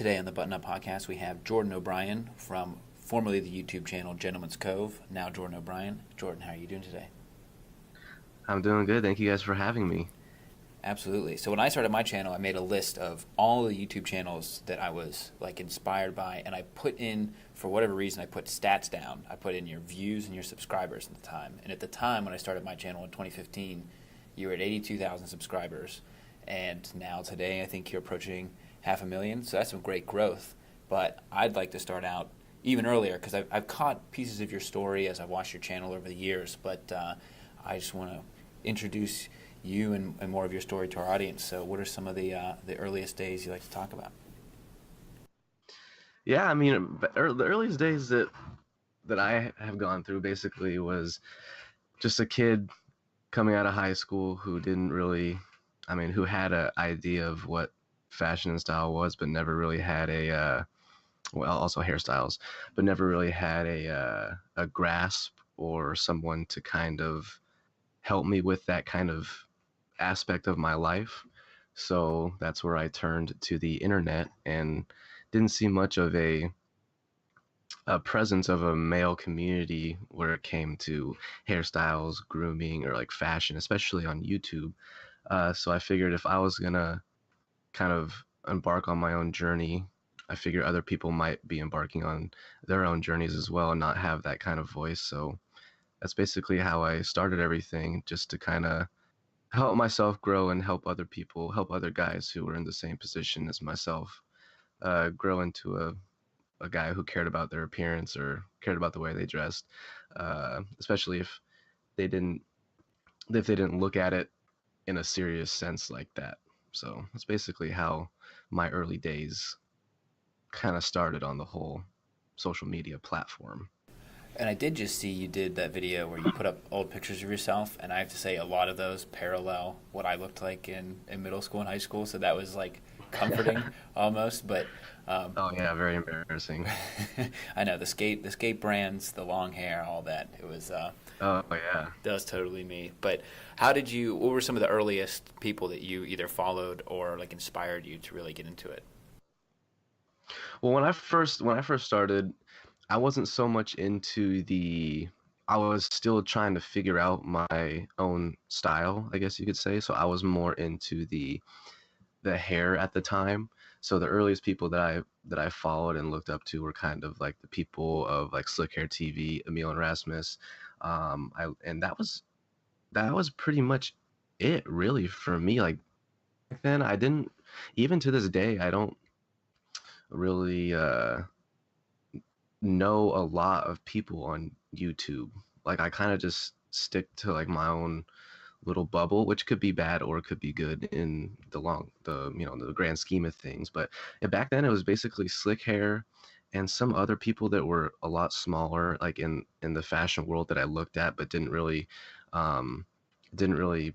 Today on the Button Up Podcast, we have Jordan O'Brien from formerly the YouTube channel Gentleman's Cove, now Jordan O'Brien. Jordan, how are you doing today? I'm doing good. Thank you guys for having me. Absolutely. So when I started my channel, I made a list of all the YouTube channels that I was inspired by, and I put in, for whatever reason, I put stats down. I put in your views and your subscribers at the time. And at the time when I started my channel in 2015, you were at 82,000 subscribers, and now today I think you're approaching 500,000. So that's some great growth. But I'd like to start out even earlier because I've caught pieces of your story as I've watched your channel over the years. But I just want to introduce you and more of your story to our audience. So what are some of the earliest days you like to talk about? Yeah, I mean, the earliest days that I have gone through basically was just a kid coming out of high school who didn't really, who had an idea of what fashion and style was, but never really had also hairstyles, but never really had a grasp or someone to kind of help me with that kind of aspect of my life. So that's where I turned to the internet and didn't see much of a presence of a male community where it came to hairstyles, grooming, or like fashion, especially on YouTube. So I figured if I was gonna kind of embark on my own journey, I figure other people might be embarking on their own journeys as well and not have that kind of voice. So that's basically how I started everything, just to kind of help myself grow and help other people, help other guys who were in the same position as myself, grow into a guy who cared about their appearance or cared about the way they dressed, especially they didn't if they didn't look at it in a serious sense like that. So that's basically how my early days kind of started on the whole social media platform. And I did just see you did that video where you put up old pictures of yourself, and I have to say a lot of those parallel what I looked like in middle school and high school. So that was like comforting almost. But Oh yeah, very embarrassing. I know the skate brands, the long hair, all that. It was Oh yeah. that was totally me. But how did you? What were some of the earliest people that you either followed or like inspired you to really get into it? Well, when I first started, I wasn't so much into the. I was still trying to figure out my own style, I guess you could say. So I was more into the hair at the time. So the earliest people that I followed and looked up to were kind of like the people of like Slick Hair TV, Emil and Rasmus. And that was pretty much it really for me. Like back then, I didn't even to this day I don't really know a lot of people on YouTube. Like I kind of just stick to like my own little bubble, which could be bad or it could be good in the grand scheme of things. But yeah, back then it was basically Slick Hair and some other people that were a lot smaller, like in the fashion world that I looked at, but um, didn't really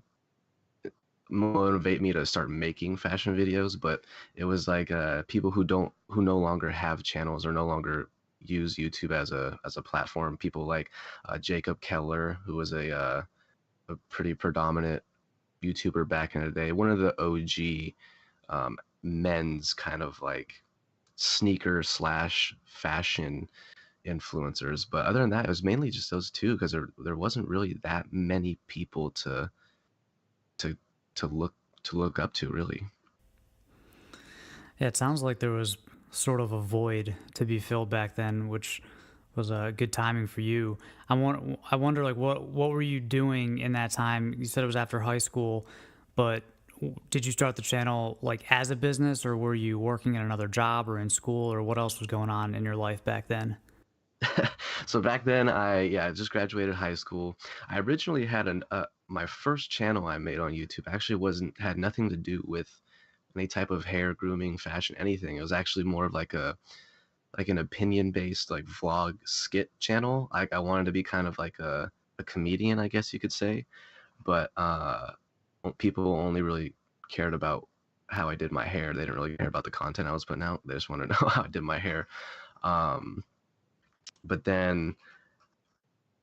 motivate me to start making fashion videos. But it was like people who no longer have channels or no longer use YouTube as a platform. People like Jacob Keller, who was a pretty predominant YouTuber back in the day, one of the OG men's kind of like sneaker slash fashion influencers. But other than that, it was mainly just those two because there wasn't really that many people to to look to look up to really. Yeah, it sounds like there was sort of a void to be filled back then, which was a good timing for you. I wonder, like, what were you doing in that time? You said it was after high school, but did you start the channel like as a business, or were you working at another job or in school, or what else was going on in your life back then? So back then, I just graduated high school. I originally had my first channel I made on YouTube actually wasn't had nothing to do with any type of hair, grooming, fashion, anything. It was actually more of like an opinion based like vlog skit channel. Like I wanted to be kind of like a comedian, I guess you could say. But people only really cared about how I did my hair. They didn't really care about the content I was putting out. They just wanted to know how I did my hair. Um, but then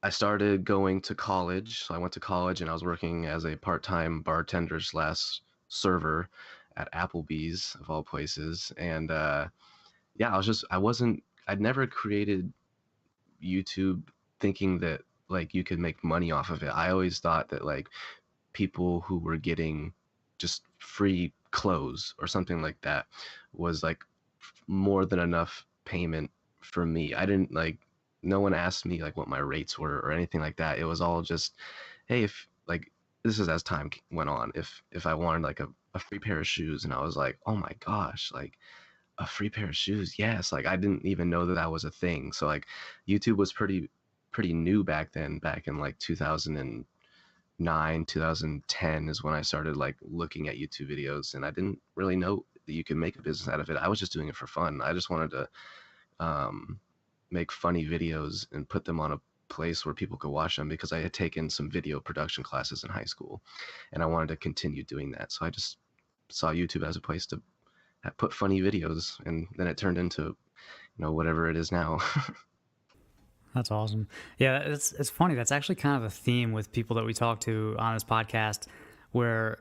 I started going to college. So I went to college and I was working as a part-time bartender slash server at Applebee's of all places. And yeah, I'd never created YouTube thinking that like you could make money off of it. I always thought that like people who were getting just free clothes or something like that was like more than enough payment for me. I didn't like, no one asked me like what my rates were or anything like that. It was all just, hey, if like, this is as time went on, if I wanted like a free pair of shoes, and I was like, oh my gosh, like a free pair of shoes, yes. Like I didn't even know that that was a thing. So like YouTube was pretty new back then, back in like 2009, 2010 is when I started like looking at YouTube videos, and I didn't really know that you could make a business out of it. I was just doing it for fun. I just wanted to um, make funny videos and put them on a place where people could watch them, because I had taken some video production classes in high school and I wanted to continue doing that. So I just saw YouTube as a place to put funny videos, and then it turned into, whatever it is now. That's awesome. Yeah, it's funny. That's actually kind of a theme with people that we talk to on this podcast, where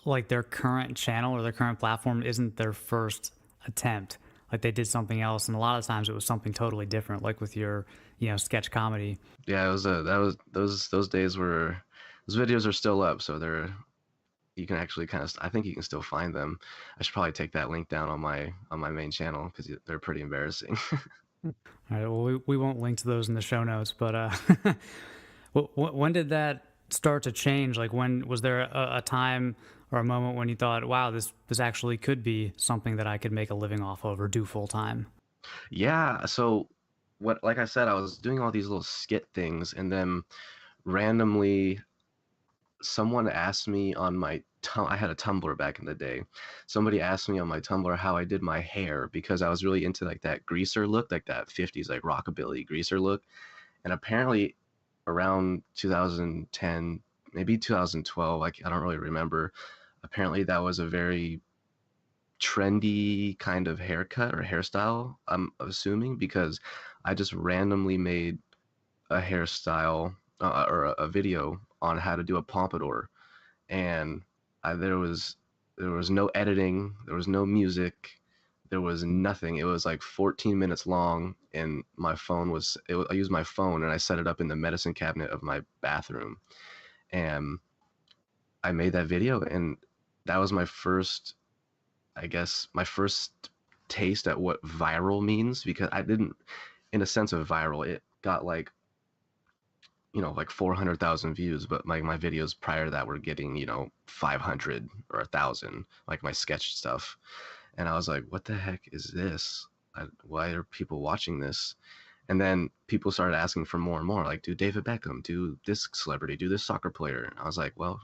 like their current channel or their current platform isn't their first attempt. Like they did something else, and a lot of times it was something totally different. Like with your, sketch comedy. Yeah, it was that was those days were, those videos are still up, so they're, you can actually kind of, I think you can still find them. I should probably take that link down on my main channel, because they're pretty embarrassing. All right. Well, we won't link to those in the show notes, but when did that start to change? Like, when was there a time or a moment when you thought, wow, this actually could be something that I could make a living off of or do full time? Yeah, so what, like I said, I was doing all these little skit things, and then randomly someone asked me on my I had a Tumblr back in the day. Somebody asked me on my Tumblr how I did my hair, because I was really into like that greaser look, like that 50s like rockabilly greaser look. And apparently around 2010, maybe 2012, like I don't really remember. Apparently that was a very trendy kind of haircut or hairstyle, I'm assuming, because I just randomly made a hairstyle or a video on how to do a pompadour, and there was no editing, there was no music, there was nothing. It was like 14 minutes long, and I used my phone and I set it up in the medicine cabinet of my bathroom, and I made that video, and that was my first, I guess, my first taste at what viral means, because I didn't, in a sense of viral, it got like, like 400,000 views, but my videos prior to that were getting, 500 or 1,000, like my sketch stuff. And I was like, what the heck is this? Why are people watching this? And then people started asking for more and more, like, do David Beckham, do this celebrity, do this soccer player. And I was like, well,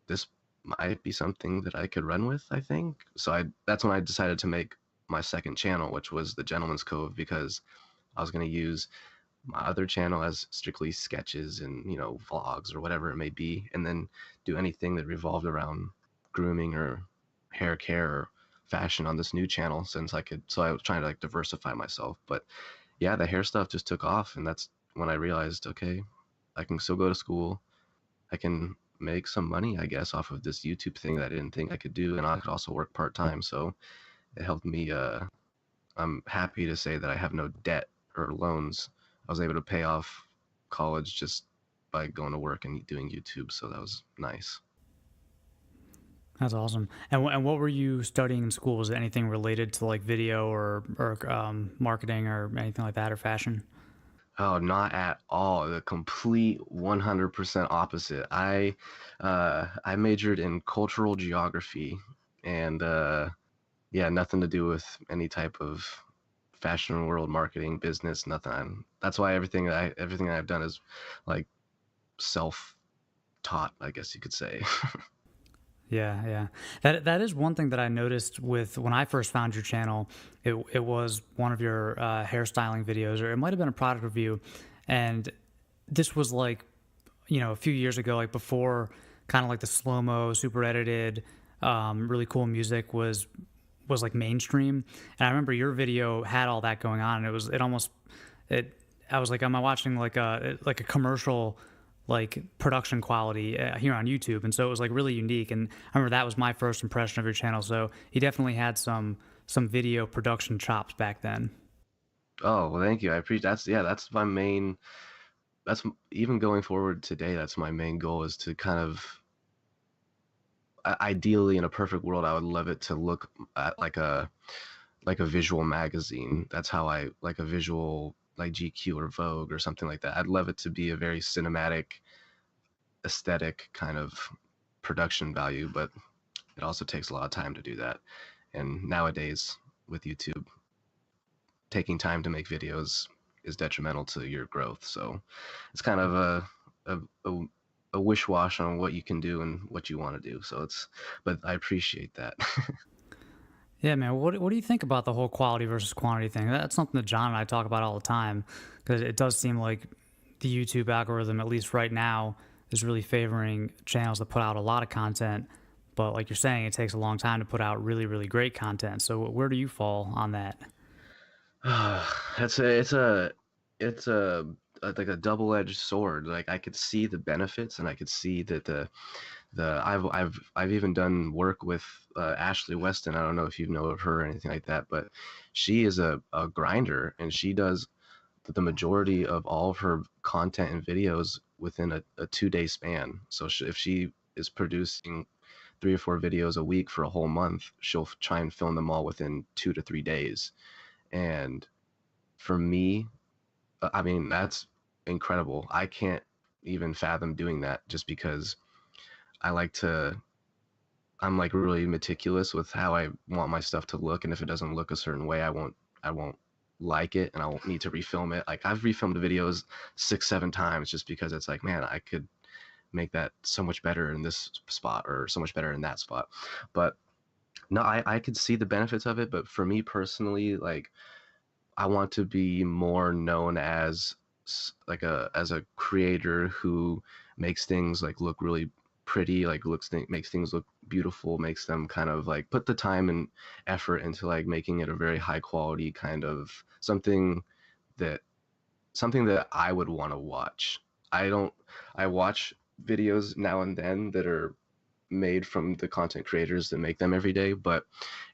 this might be something that I could run with, I think. So that's when I decided to make my second channel, which was the Gentleman's Cove, because I was going to use my other channel as strictly sketches and, vlogs or whatever it may be, and then do anything that revolved around grooming or hair care or fashion on this new channel, since I could. So I was trying to like diversify myself. But yeah, the hair stuff just took off, and that's when I realized, okay, I can still go to school, I can make some money, I guess, off of this YouTube thing that I didn't think I could do, and I could also work part-time. So it helped me. I'm happy to say that I have no debt or loans. I was able to pay off college just by going to work and doing YouTube, so that was nice. That's awesome. And what were you studying in school? Was it anything related to like video or marketing or anything like that, or fashion? Oh, not at all. The complete 100% opposite. I majored in cultural geography, and yeah, nothing to do with any type of fashion world marketing business, nothing. That's why everything I've done is like self-taught, I guess you could say. Yeah, yeah. That is one thing that I noticed with when I first found your channel. It was one of your hairstyling videos, or it might have been a product review, and this was like, a few years ago, like before kind of like the slow-mo, super edited, really cool music was like mainstream. And I remember your video had all that going on, and it almost, I was like, am I watching like a commercial like production quality here on YouTube, and so it was like really unique. And I remember that was my first impression of your channel. So he definitely had some video production chops back then. Oh, well, thank you. I appreciate that's yeah, that's my main even going forward today, that's my main goal is to kind of ideally in a perfect world, I would love it to look at like a visual magazine. That's how I like a visual like GQ or Vogue or something like that. I'd love it to be a very cinematic, aesthetic kind of production value, but it also takes a lot of time to do that. And nowadays with YouTube, taking time to make videos is detrimental to your growth. So it's kind of a wish wash on what you can do and what you want to do. So it's, but I appreciate that. Yeah, man. What do you think about the whole quality versus quantity thing? That's something that John and I talk about all the time because it does seem like the YouTube algorithm, at least right now, is really favoring channels that put out a lot of content. But like you're saying, it takes a long time to put out really, really great content. So where do you fall on that? it's a it's like a double-edged sword. Like I could see the benefits and I could see that I've even done work with Ashley Weston. I don't know if you know of her or anything like that, but she is a grinder and she does the majority of all of her content and videos within a 2-day span. So if she is producing 3 or 4 videos a week for a whole month, she'll try and film them all within 2 to 3 days. And for me, I mean, that's incredible. I can't even fathom doing that just because I like to, I'm like really meticulous with how I want my stuff to look. And if it doesn't look a certain way, I won't like it and I won't need to refilm it. Like I've refilmed the videos 6, 7 times just because it's like, man, I could make that so much better in this spot or so much better in that spot. But no, I could see the benefits of it. But for me personally, like I want to be more known as like as a creator who makes things like look really pretty, like makes things look beautiful, makes them kind of like put the time and effort into like making it a very high quality kind of that something that I would want to watch. I don't I watch videos now and then that are made from the content creators that make them every day, but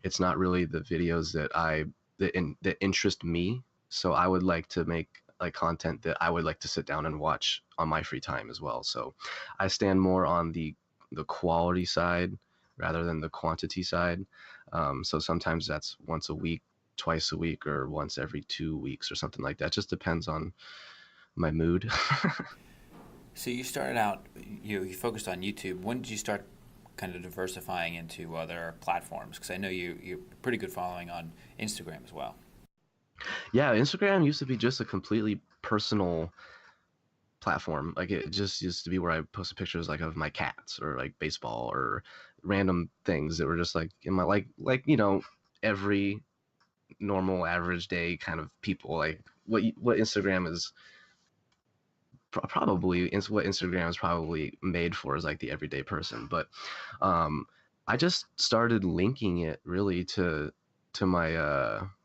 it's not really the videos that interest me. So I would like to make like content that I would like to sit down and watch on my free time as well. So I stand more on the quality side rather than the quantity side. So sometimes that's once a week, twice a week, or once every 2 weeks or something like that. Just depends on my mood. So you started out, you focused on YouTube. When did you start kind of diversifying into other platforms? Because I know you're pretty good following on Instagram as well. Yeah, Instagram used to be just a completely personal platform. Like it just used to be where I posted pictures like of my cats or like baseball or random things that were just like in my every normal average day kind of people like what Instagram is what Instagram is probably made for is like the everyday person. But um I just started linking it really to my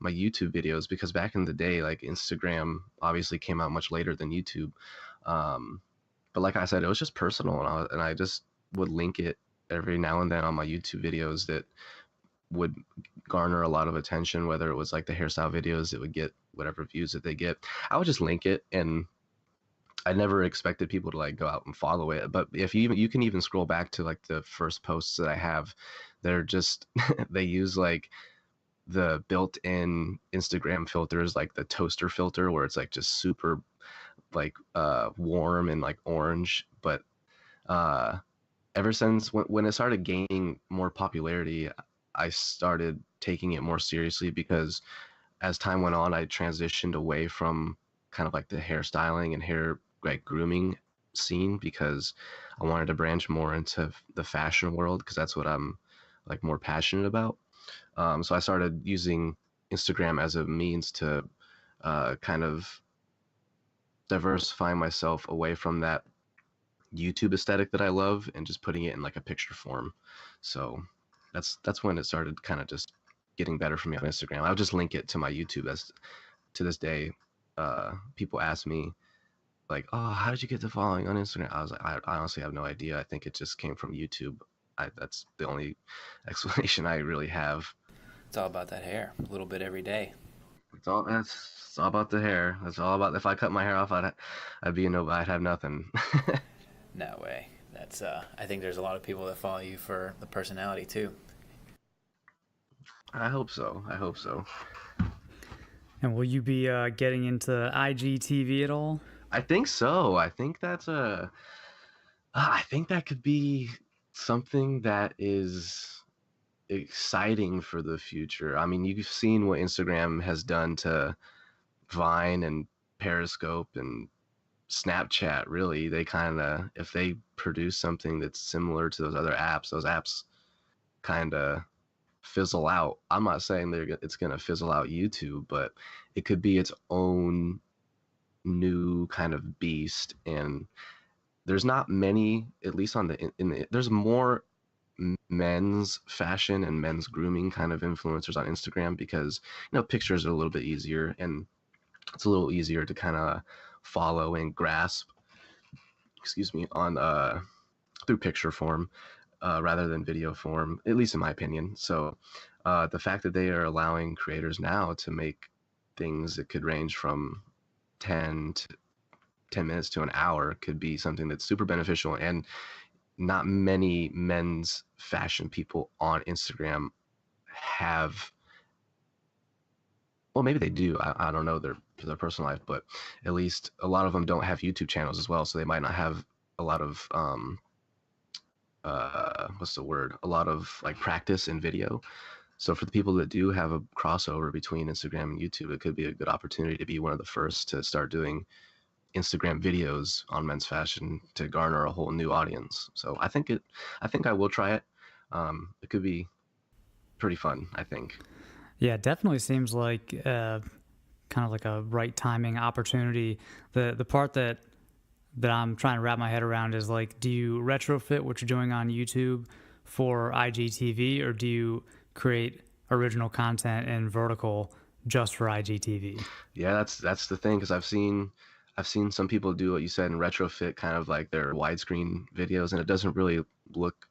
YouTube videos because back in the day like Instagram obviously came out much later than YouTube. um but like I said, it was just personal and I just would link it every now and then on my YouTube videos that would garner a lot of attention, whether it was like the hairstyle videos that would get whatever views that they get. I would just link it and I never expected people to like go out and follow it. But if you can even scroll back to like the first posts that I have, they're just they use like the built-in Instagram filters, like the toaster filter, where it's like just super like warm and like orange. But uh, ever since when it started gaining more popularity, I started taking it more seriously because as time went on, I transitioned away from kind of like the hairstyling and hair like grooming scene because I wanted to branch more into the fashion world because that's what I'm like more passionate about. So I started using Instagram as a means to kind of diversify myself away from that YouTube aesthetic that I love and just putting it in like a picture form. So that's when it started kind of just getting better for me on Instagram. I'll just link it to my YouTube as to this day. People ask me like, oh, how did you get the following on Instagram? I was like, I honestly have no idea. I think it just came from YouTube. That's the only explanation I really have. It's all about that hair, a little bit every day. It's all about the hair. That's all about. If I cut my hair off, I'd be no. I'd have nothing. No way. That's I think there's a lot of people that follow you for the personality too. I hope so. I hope so. And will you be getting into IGTV at all? I think so. I think that's a. I think that could be something that is exciting for the future. I mean, you've seen what Instagram has done to Vine and Periscope and Snapchat. Really, they kind of, if they produce something that's similar to those apps kind of fizzle out. I'm not saying it's going to fizzle out YouTube, but it could be its own new kind of beast. And there's not many, at least on there's more men's fashion and men's grooming kind of influencers on Instagram, because pictures are a little bit easier, and it's a little easier to kind of follow and grasp, excuse me, on through picture form rather than video form, at least in my opinion. So the fact that they are allowing creators now to make things that could range from 10 minutes to an hour could be something that's super beneficial. And not many men's fashion people on Instagram have, well, maybe they do. I don't know their personal life, but at least a lot of them don't have YouTube channels as well. So they might not have a lot of, what's the word? A lot of like practice in video. So for the people that do have a crossover between Instagram and YouTube, it could be a good opportunity to be one of the first to start doing Instagram videos on men's fashion to garner a whole new audience. So I think I will try it. It could be pretty fun, I think. Yeah, it definitely seems like kind of like a right timing opportunity. The part that I'm trying to wrap my head around is like, do you retrofit what you're doing on YouTube for IGTV, or do you create original content in vertical just for IGTV? Yeah, that's the thing, because I've seen some people do what you said and retrofit kind of like their widescreen videos, and it doesn't really look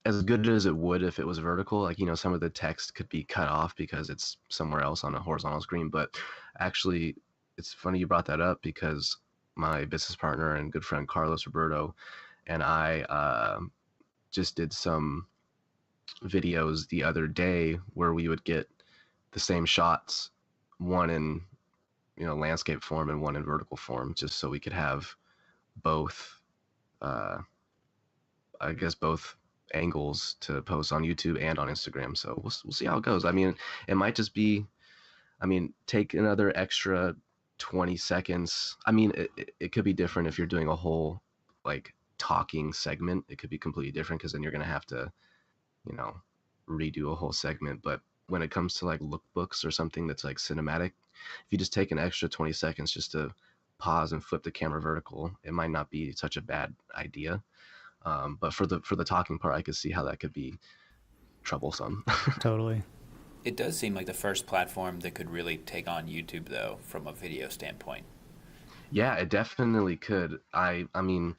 as good as it would if it was vertical. Like, some of the text could be cut off because it's somewhere else on a horizontal screen. But actually, it's funny you brought that up, because my business partner and good friend Carlos Roberto and I just did some videos the other day where we would get the same shots, one in landscape form and one in vertical form, just so we could have both, I guess, both angles to post on YouTube and on Instagram. So we'll see how it goes. I mean, it might just be, take another extra 20 seconds. I mean, it could be different if you're doing a whole like talking segment. It could be completely different, because then you're going to have to, redo a whole segment. But when it comes to like lookbooks or something that's like cinematic, if you just take an extra 20 seconds just to pause and flip the camera vertical, it might not be such a bad idea. But for the talking part, I could see how that could be troublesome. Totally. It does seem like the first platform that could really take on YouTube, though, from a video standpoint. Yeah, it definitely could. I mean,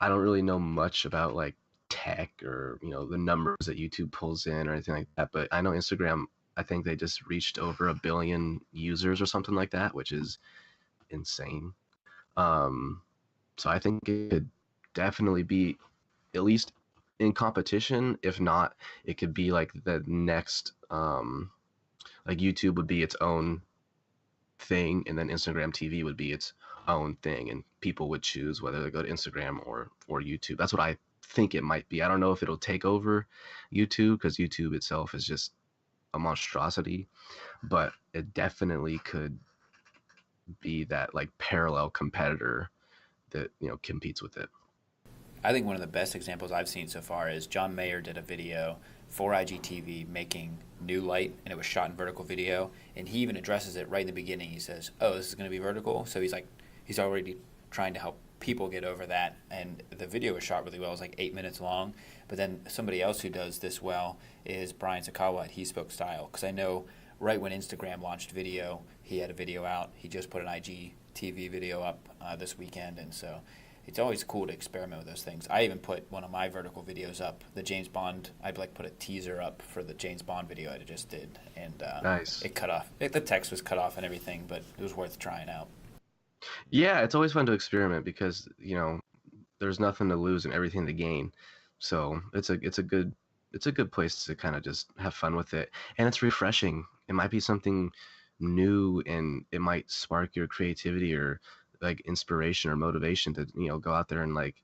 I don't really know much about like tech or the numbers that YouTube pulls in or anything like that, but I know Instagram, I think they just reached over 1 billion users or something like that, which is insane. So I think it could definitely be at least in competition. If not, it could be like the next, like YouTube would be its own thing, and then Instagram TV would be its own thing, and people would choose whether they go to Instagram or YouTube. That's what I think it might be. I don't know if it'll take over YouTube, because YouTube itself is just a monstrosity, but it definitely could be that like parallel competitor that competes with it. I think one of the best examples I've seen so far is John Mayer did a video for IGTV making new light, and it was shot in vertical video, and he even addresses it right in the beginning. He says, oh, this is going to be vertical. So he's already trying to help people get over that, and the video was shot really well. It was like 8 minutes long. But then somebody else who does this well is Brian Sakawa at He Spoke Style, because I know right when Instagram launched video, he had a video out. He just put an IGTV video up this weekend, and so it's always cool to experiment with those things. I even put one of my vertical videos up, the James Bond. I'd like put a teaser up for the James Bond video I just did, and Nice. it cut off. The text was cut off and everything, but it was worth trying out. Yeah, it's always fun to experiment because, there's nothing to lose and everything to gain. So it's a good place to kind of just have fun with it. And it's refreshing. It might be something new and it might spark your creativity or like inspiration or motivation to, go out there and like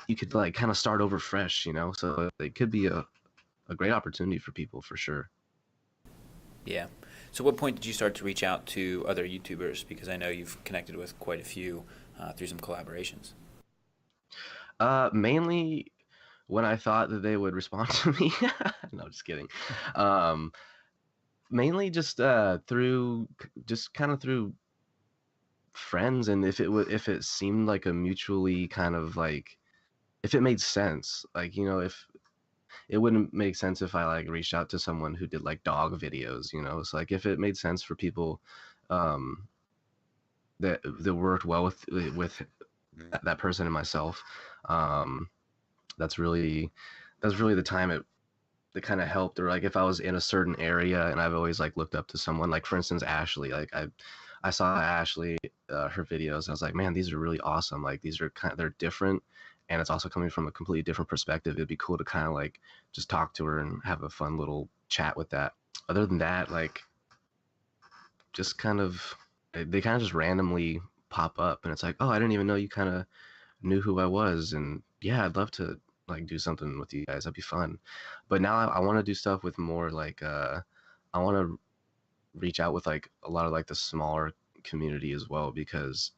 you could like kind of start over fresh, So it could be a great opportunity for people for sure. Yeah. So what point did you start to reach out to other YouTubers? Because I know you've connected with quite a few through some collaborations. Mainly when I thought that they would respond to me. No, just kidding. Um, Mainly just just kind of through friends, and if it seemed like a mutually kind of like if it made sense, like if it wouldn't make sense if I like reached out to someone who did like dog videos, it's like if it made sense for people um that worked well with that person and myself. um that's really the time it kind of helped. Or like if I was in a certain area and I've always like looked up to someone, like for instance Ashley, like I saw Ashley, her videos, and I was like, man, these are really awesome. Like these are they're different, and it's also coming from a completely different perspective. It'd be cool to kind of like just talk to her and have a fun little chat with that. Other than that, like just kind of they kind of just randomly pop up, and it's like, oh, I didn't even know you kind of knew who I was, and yeah, I'd love to like do something with you guys. That'd be fun. But now I want to do stuff with more like I want to reach out with like a lot of like the smaller community as well, because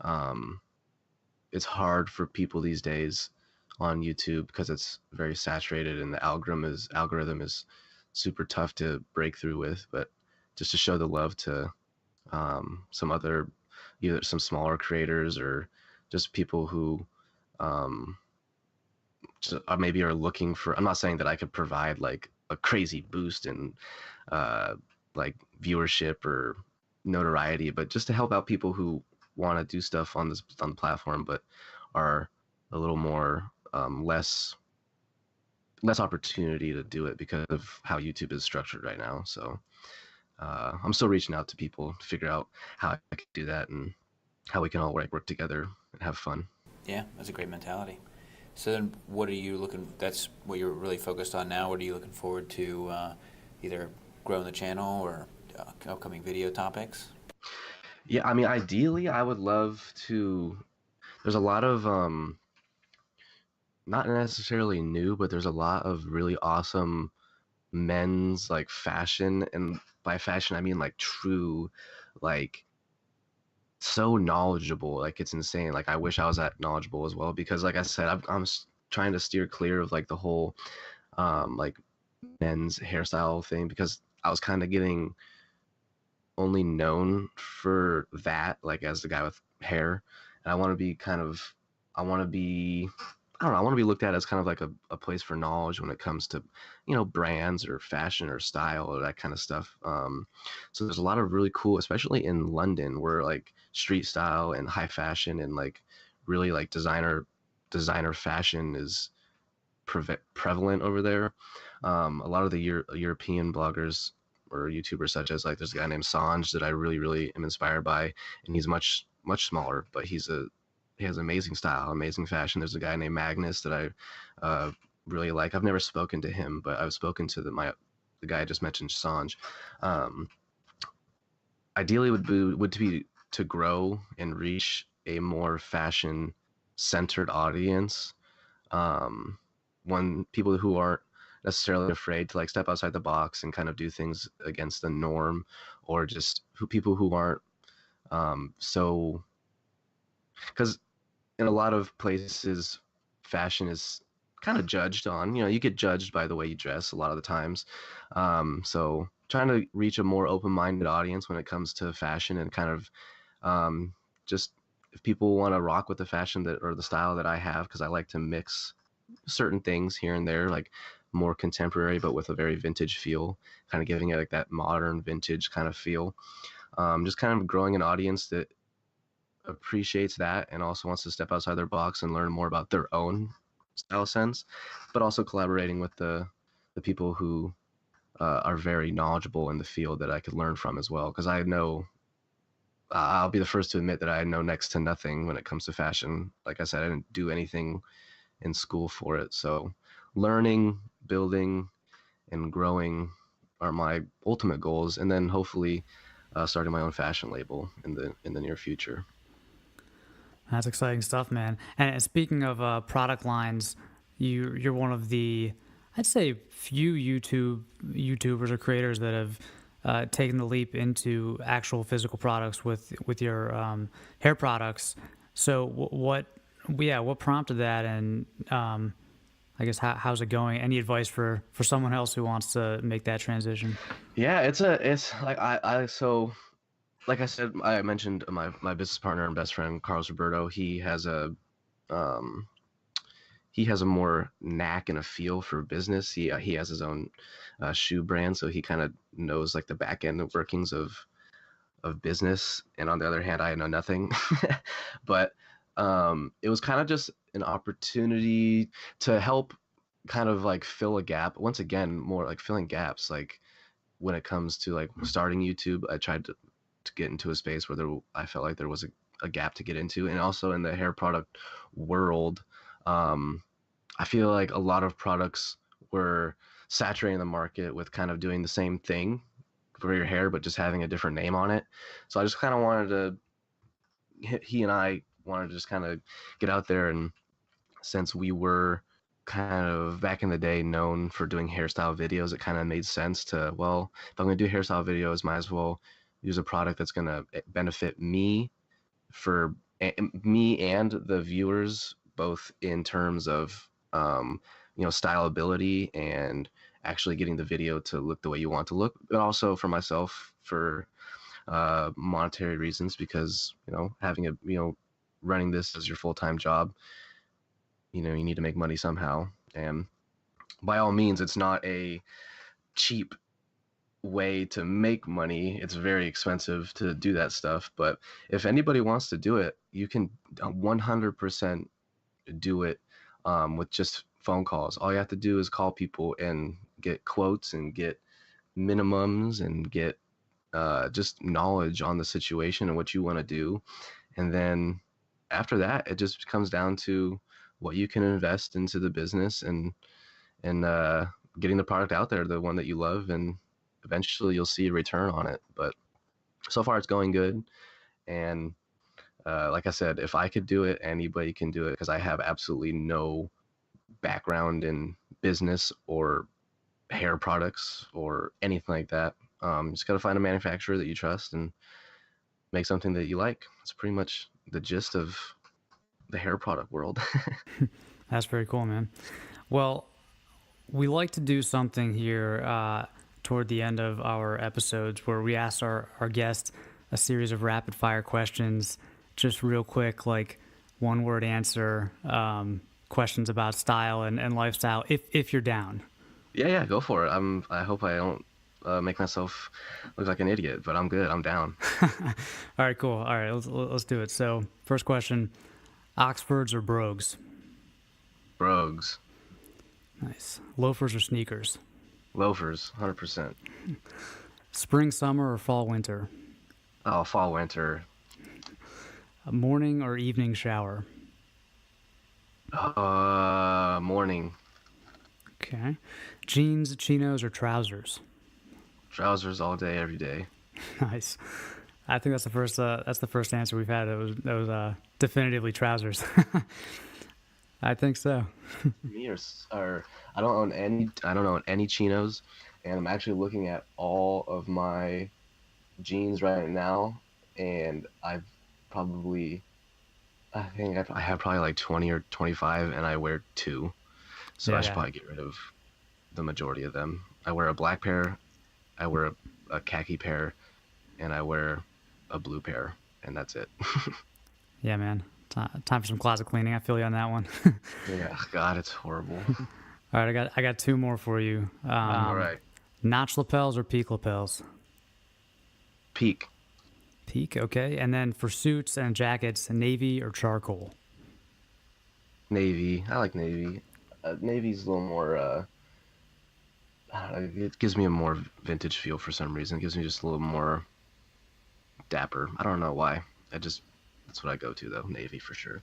um it's hard for people these days on YouTube because it's very saturated and the algorithm is super tough to break through with. But just to show the love to some other, either some smaller creators or just people who um, maybe are looking for. I'm not saying that I could provide like a crazy boost in uh, like viewership or notoriety, but just to help out people who want to do stuff on the platform, but are a little more less opportunity to do it because of how YouTube is structured right now. So I'm still reaching out to people to figure out how I can do that and how we can all work together and have fun. Yeah, that's a great mentality. So then, what are you looking? That's what you're really focused on now. What are you looking forward to, either growing the channel or upcoming video topics? Yeah, I mean, ideally, I would love to. There's a lot of not necessarily new, but there's a lot of really awesome men's like fashion, and by fashion I mean like true, like so knowledgeable. Like it's insane. Like I wish I was that knowledgeable as well, because like I said, trying to steer clear of like the whole like men's hairstyle thing, because I was kind of getting only known for that, like as the guy with hair. And I want to be kind of, I want to be, I don't know, I want to be looked at as kind of like a place for knowledge when it comes to, brands or fashion or style or that kind of stuff. So there's a lot of really cool, especially in London, where like street style and high fashion and like really like designer fashion is prevalent over there. A lot of the European bloggers or YouTubers, such as like there's a guy named Sanj that I really really am inspired by, and he's much much smaller, but he has amazing style, amazing fashion. There's a guy named Magnus that I really like. I've never spoken to him, but I've spoken to the guy I just mentioned, Sanj. Um, Ideally, would be to grow and reach a more fashion centered audience. Um, One, people who aren't necessarily afraid to like step outside the box and kind of do things against the norm, or just people who aren't so, because in a lot of places fashion is kind of judged on, you get judged by the way you dress a lot of the times. So trying to reach a more open-minded audience when it comes to fashion, and kind of just if people want to rock with the fashion that or the style that I have, because I like to mix certain things here and there, like more contemporary, but with a very vintage feel, kind of giving it like that modern vintage kind of feel. Just kind of growing an audience that appreciates that and also wants to step outside their box and learn more about their own style sense, but also collaborating with the people who are very knowledgeable in the field that I could learn from as well. Because I know I'll be the first to admit that I know next to nothing when it comes to fashion. Like I said, I didn't do anything in school for it. So learning, building, and growing are my ultimate goals, and then hopefully starting my own fashion label in the near future. That's exciting stuff, man. And speaking of product lines, you're one of the, I'd say, few YouTubers or creators that have taken the leap into actual physical products with your hair products. So what prompted that, and I guess how's it going? Any advice for someone else who wants to make that transition? Yeah, it's like so like I said, I mentioned my business partner and best friend Carlos Roberto. Um, he has a more knack and a feel for business. He has his own shoe brand, so he kind of knows like the back end workings of business. And on the other hand, I know nothing. But it was kind of just an opportunity to help kind of like fill a gap. Once again, more like filling gaps. Like when it comes to like starting YouTube, I tried to get into a space where I felt like there was a gap to get into, and also in the hair product world. I feel like a lot of products were saturating the market with kind of doing the same thing for your hair, but just having a different name on it. So I just kind of he and I wanted to just kind of get out there, and since we were kind of back in the day known for doing hairstyle videos, it kind of made sense to, well, if I'm going to do hairstyle videos, might as well use a product that's going to benefit me and the viewers, both in terms of styleability and actually getting the video to look the way you want to look, but also for myself for monetary reasons, because having running this as your full-time job, you need to make money somehow. And by all means, it's not a cheap way to make money. It's very expensive to do that stuff. But if anybody wants to do it, you can 100% do it with just phone calls. All you have to do is call people and get quotes and get minimums and get just knowledge on the situation and what you want to do. And then after that, it just comes down to what you can invest into the business and getting the product out there, the one that you love, and eventually you'll see a return on it. But so far it's going good. And like I said, if I could do it, anybody can do it, because I have absolutely no background in business or hair products or anything like that. Just got to find a manufacturer that you trust and make something that you like. It's pretty much the gist of the hair product world. That's very cool, man. Well, we like to do something here toward the end of our episodes where we ask our guests a series of rapid fire questions, just real quick, like one word answer, questions about style and lifestyle, if you're down. Yeah, go for it. I hope I don't make myself look like an idiot, but I'm good. I'm down. All right, cool. All right, let's do it. So, first question: Oxfords or brogues? Brogues. Nice. Loafers or sneakers? Loafers, 100%. Spring, summer, or fall, winter? Oh, fall, winter. A morning or evening shower? Morning. Okay. Jeans, chinos, or trousers? Trousers all day, every day. Nice. I think that's the first answer we've had. That was definitively trousers. I think so. Me or I don't own any chinos, and I'm actually looking at all of my jeans right now, and I think I have probably like 20 or 25, and I wear 2. So Yeah, I should probably get rid of the majority of them. I wear a black pair, I wear a khaki pair, and I wear a blue pair, and that's it. Yeah, man. Time for some closet cleaning. I feel you on that one. Yeah, God, it's horrible. All right, I got two more for you. All right. Notch lapels or peak lapels? Peak. Peak, okay. And then for suits and jackets, navy or charcoal? Navy. I like navy. Navy's a little more. I don't know, it gives me a more vintage feel for some reason. It gives me just a little more dapper. I don't know why. That's what I go to though. Navy for sure.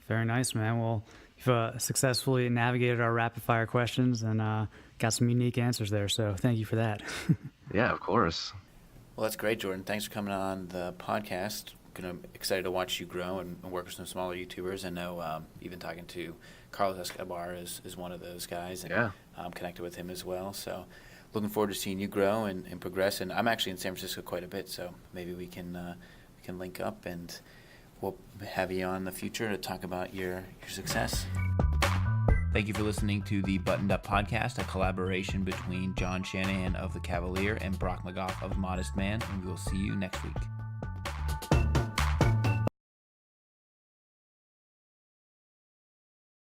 Very nice, man. Well, you've successfully navigated our rapid fire questions and got some unique answers there. So thank you for that. Yeah, of course. Well, that's great, Jordan. Thanks for coming on the podcast. Excited to watch you grow and work with some smaller YouTubers. I know even talking to Carlos Escobar is one of those guys, and Yeah. I'm connected with him as well. So looking forward to seeing you grow and progress. And I'm actually in San Francisco quite a bit, so maybe we can link up and we'll have you on in the future to talk about your success. Thank you for listening to the Buttoned Up Podcast, a collaboration between John Shanahan of The Cavalier and Brock McGough of Modest Man, and we will see you next week.